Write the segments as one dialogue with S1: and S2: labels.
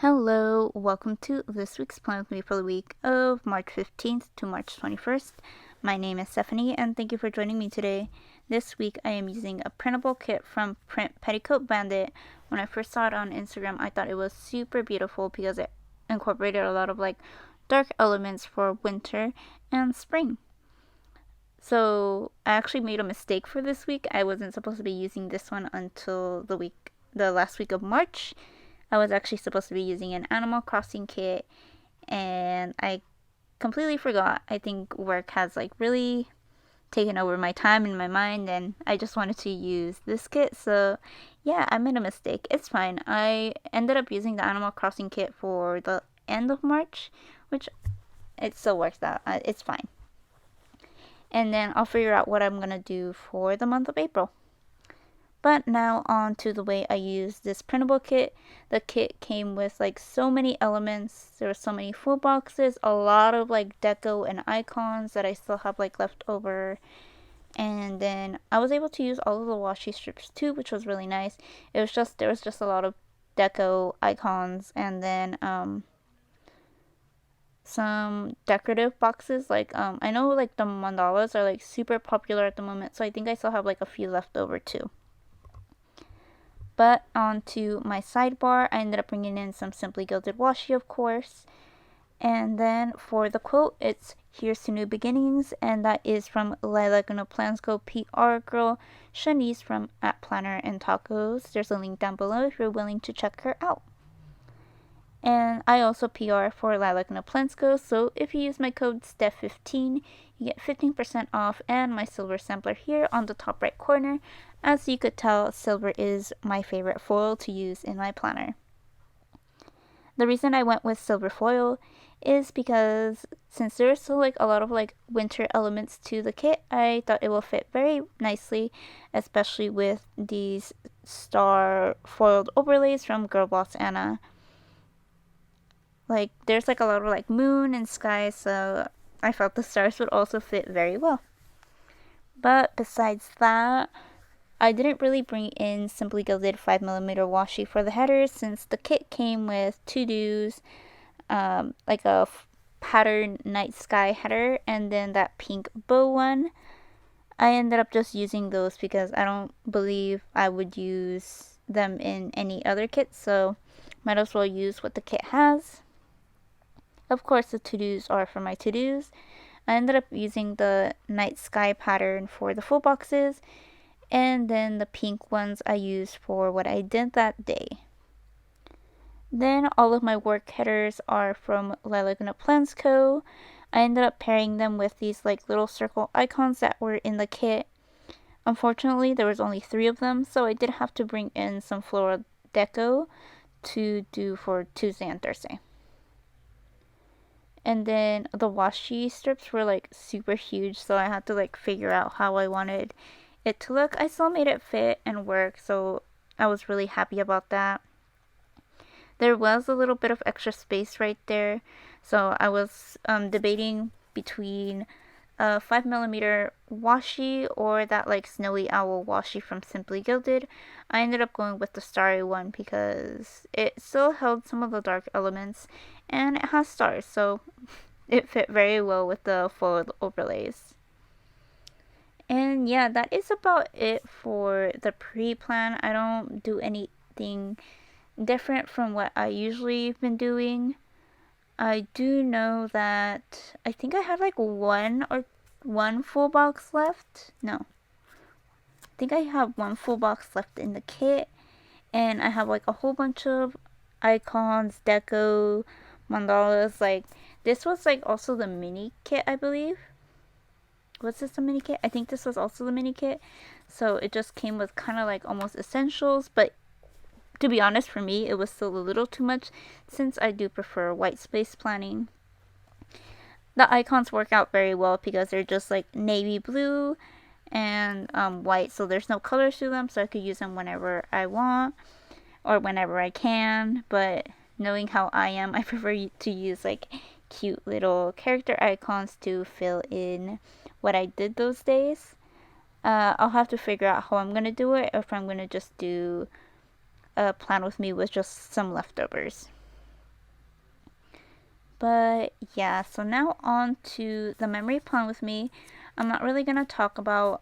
S1: Hello, welcome to this week's plan with me for the week of March 15th to March 21st. My name is Stephanie and thank you for joining me today. This week I am using a printable kit from PrintPetticoatBandit. When I first saw it on Instagram, I thought it was super beautiful because it incorporated a lot of dark elements for winter and spring. So I actually made a mistake for this week. I wasn't supposed to be using this one until the last week of March. I was actually supposed to be using an Animal Crossing kit, and I completely forgot. I think work has really taken over my time and my mind, and I just wanted to use this kit. So yeah, I made a mistake. It's fine. I ended up using the Animal Crossing kit for the end of March, which it still works out. It's fine. And then I'll figure out what I'm gonna do for the month of April. But now on to the way I use this printable kit. The kit came with so many elements. There were so many full boxes, a lot of deco and icons that I still have left over. And then I was able to use all of the washi strips too, which was really nice. There was just a lot of deco icons, and then some decorative boxes. I know the mandalas are super popular at the moment, so I think I still have a few left over too. But onto my sidebar, I ended up bringing in some Simply Gilded washi, of course. And then for the quote, it's "Here's to new beginnings," and that is from PaperandMilk PR girl Shanice from @Planner&Tacos. There's a link down below if you're willing to check her out. And I also PR for PaperandMilk, so if you use my code STEPH15, you get 15% off and my silver sampler here on the top right corner. As you could tell, silver is my favorite foil to use in my planner. The reason I went with silver foil is because since there's still a lot of winter elements to the kit, I thought it will fit very nicely, especially with these star foiled overlays from GirlBossAnna. There's a lot of moon and sky, so I felt the stars would also fit very well. But besides that, I didn't really bring in Simply Gilded 5mm washi for the headers since the kit came with to-dos, a patterned night sky header, and then that pink bow one. I ended up just using those because I don't believe I would use them in any other kit, so might as well use what the kit has. Of course, the to-dos are for my to-dos. I ended up using the night sky pattern for the full boxes, and then the pink ones I used for what I did that day. Then all of my work headers are from PaperandMilk. I ended up pairing them with these little circle icons that were in the kit. Unfortunately, there was only 3 of them, so I did have to bring in some floral deco to do for Tuesday and Thursday. And then the washi strips were super huge, so I had to figure out how I wanted it to look. I still made it fit and work, so I was really happy about that. There was a little bit of extra space right there, so I was debating between a 5mm washi or that Snowy Owl washi from Simply Gilded. I ended up going with the starry one because it still held some of the dark elements and it has stars, so it fit very well with the foiled overlays. And yeah, that is about it for the pre-plan. I don't do anything different from what I usually been doing. I do know that I think I had one full box left. No. I think I have one full box left in the kit, and I have a whole bunch of icons, deco, mandalas. This was also the mini kit, I believe. Was this the mini kit? I think this was also the mini kit. So it just came with kind of almost essentials, but to be honest, for me, it was still a little too much since I do prefer white space planning. The icons work out very well because they're just navy blue and white, so there's no colors to them, so I could use them whenever I want or whenever I can. But knowing how I am, I prefer to use cute little character icons to fill in what I did those days. I'll have to figure out how I'm gonna do it, or if I'm gonna just do a plan with me with just some leftovers. But yeah, so now on to the memory plan with me. I'm not really gonna talk about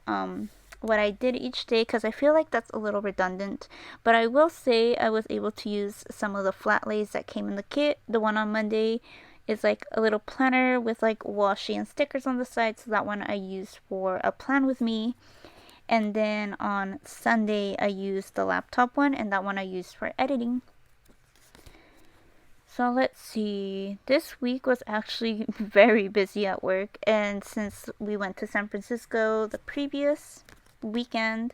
S1: what I did each day because I feel like that's a little redundant. But I will say I was able to use some of the flat lays that came in the kit. The one on Monday is like a little planner with like washi and stickers on the side. So that one I used for a plan with me. And then on Sunday I used the laptop one, and that one I used for editing. So let's see. This week was actually very busy at work, and since we went to San Francisco the previous weekend,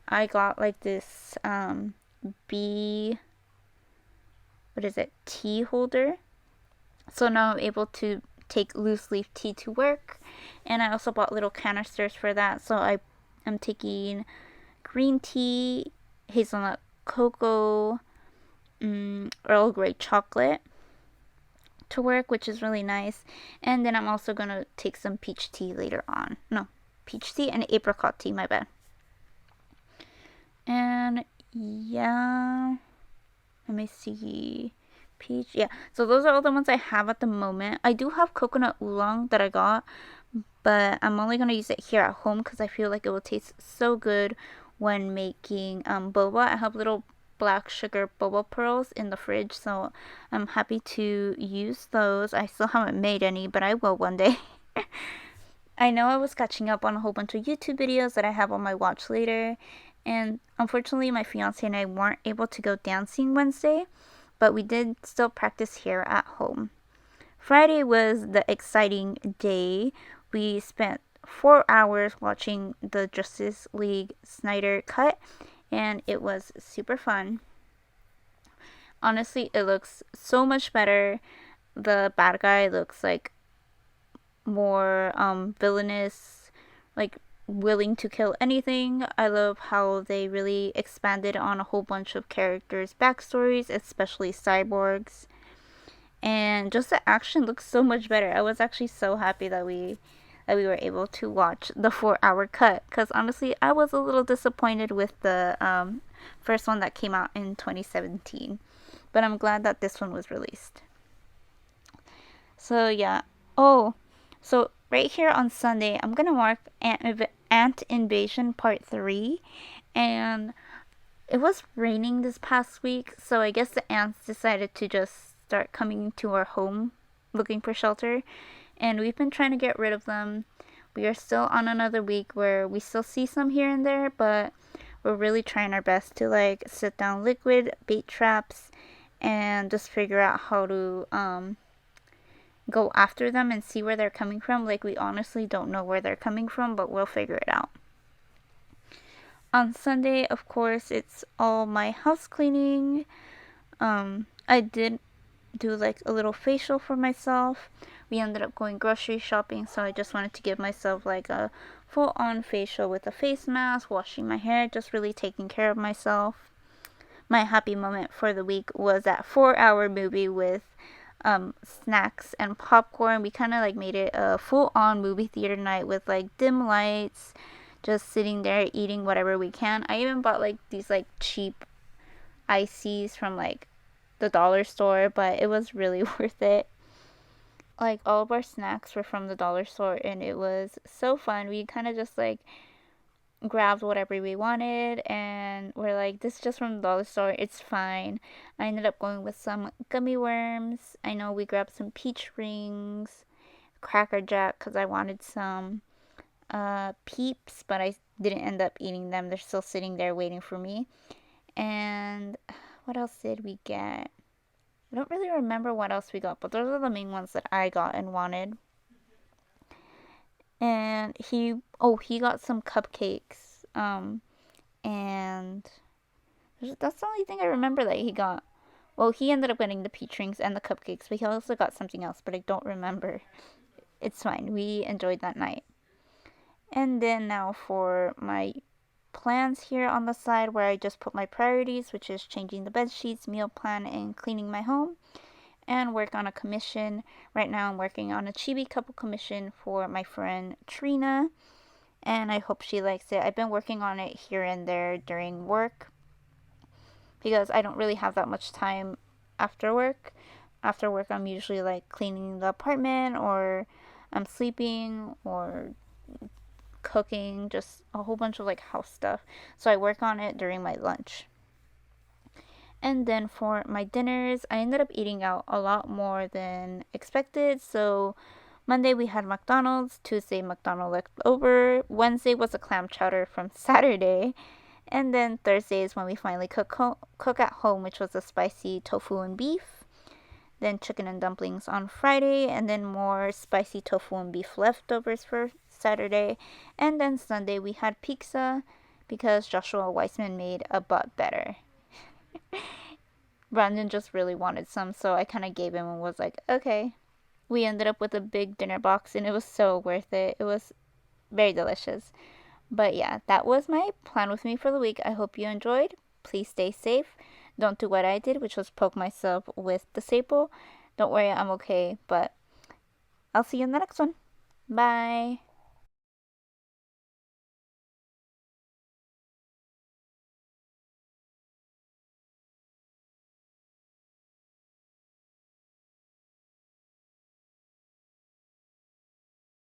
S1: I got like this B what is it, tea holder. So now I'm able to take loose leaf tea to work, and I also bought little canisters for that. So I am taking green tea, hazelnut cocoa, Earl Grey chocolate to work, which is really nice. And then I'm also gonna take some peach tea later on. No, peach tea and apricot tea, my bad. And yeah, let me see. Peach, yeah. So those are all the ones I have at the moment. I do have coconut oolong that I got, but I'm only gonna use it here at home because I feel like it will taste so good when making boba. I have little black sugar boba pearls in the fridge, so I'm happy to use those. I still haven't made any, but I will one day. I know I was catching up on a whole bunch of YouTube videos that I have on my watch later, and unfortunately my fiance and I weren't able to go dancing Wednesday, but we did still practice here at home. Friday was the exciting day. We spent 4 hours watching the Justice League Snyder cut, and it was super fun. Honestly, it looks so much better. The bad guy looks like more villainous, like willing to kill anything. I love how they really expanded on a whole bunch of characters' backstories, especially cyborgs. And just the action looks so much better. I was actually so happy that we were able to watch the 4 hour cut, because honestly I was a little disappointed with the first one that came out in 2017, but I'm glad that this one was released. So yeah. Oh, so right here on Sunday I'm gonna mark Ant Invasion Part 3, and it was raining this past week, so I guess the ants decided to just start coming to our home looking for shelter, and we've been trying to get rid of them. We are still on another week where we still see some here and there, but we're really trying our best to like set down liquid bait traps and just figure out how to go after them and see where they're coming from. Like, we honestly don't know where they're coming from, but we'll figure it out. On Sunday, of course, it's all my house cleaning. I did do like a little facial for myself. We ended up going grocery shopping, so I just wanted to give myself like a full-on facial with a face mask, washing my hair, just really taking care of myself. My happy moment for the week was that 4-hour movie with snacks and popcorn. We kind of like made it a full-on movie theater night with like dim lights, just sitting there eating whatever we can. I even bought like these like cheap ices from like the dollar store, but it was really worth it. Like, all of our snacks were from the dollar store, and it was so fun. We kind of just like grabbed whatever we wanted, and we're like, this is just from the dollar store, it's fine. I ended up going with some gummy worms. I know we grabbed some peach rings, Cracker Jack, because I wanted some Peeps, but I didn't end up eating them. They're still sitting there waiting for me. And what else did we get? I don't really remember what else we got, but those are the main ones that I got and wanted. And he got some cupcakes. And that's the only thing I remember that he got. Well, he ended up getting the peach rings and the cupcakes, but he also got something else, but I don't remember. It's fine. We enjoyed that night. And then now for my plans here on the side, where I just put my priorities, which is changing the bed sheets, meal plan, and cleaning my home, and work on a commission. Right now I'm working on a chibi couple commission for my friend Trina, and I hope she likes it. I've been working on it here and there during work because I don't really have that much time after work. after work I'm usually like cleaning the apartment, or I'm sleeping, or cooking, just a whole bunch of like house stuff. So I work on it during my lunch. And then for my dinners, I ended up eating out a lot more than expected. So Monday we had McDonald's, Tuesday McDonald's leftover, Wednesday was a clam chowder from Saturday, and then Thursday is when we finally cook at home, which was a spicy tofu and beef. Then chicken and dumplings on Friday, and then more spicy tofu and beef leftovers for Saturday. And then Sunday we had pizza because Joshua Weissman made a butt better. Brandon just really wanted some, so I kind of gave him and was like, okay. We ended up with a big dinner box, and it was so worth it. It was very delicious. But yeah, that was my plan with me for the week. I hope you enjoyed. Please stay safe. Don't do what I did, which was poke myself with the staple. Don't worry, I'm okay, but I'll see you in the next one. Bye.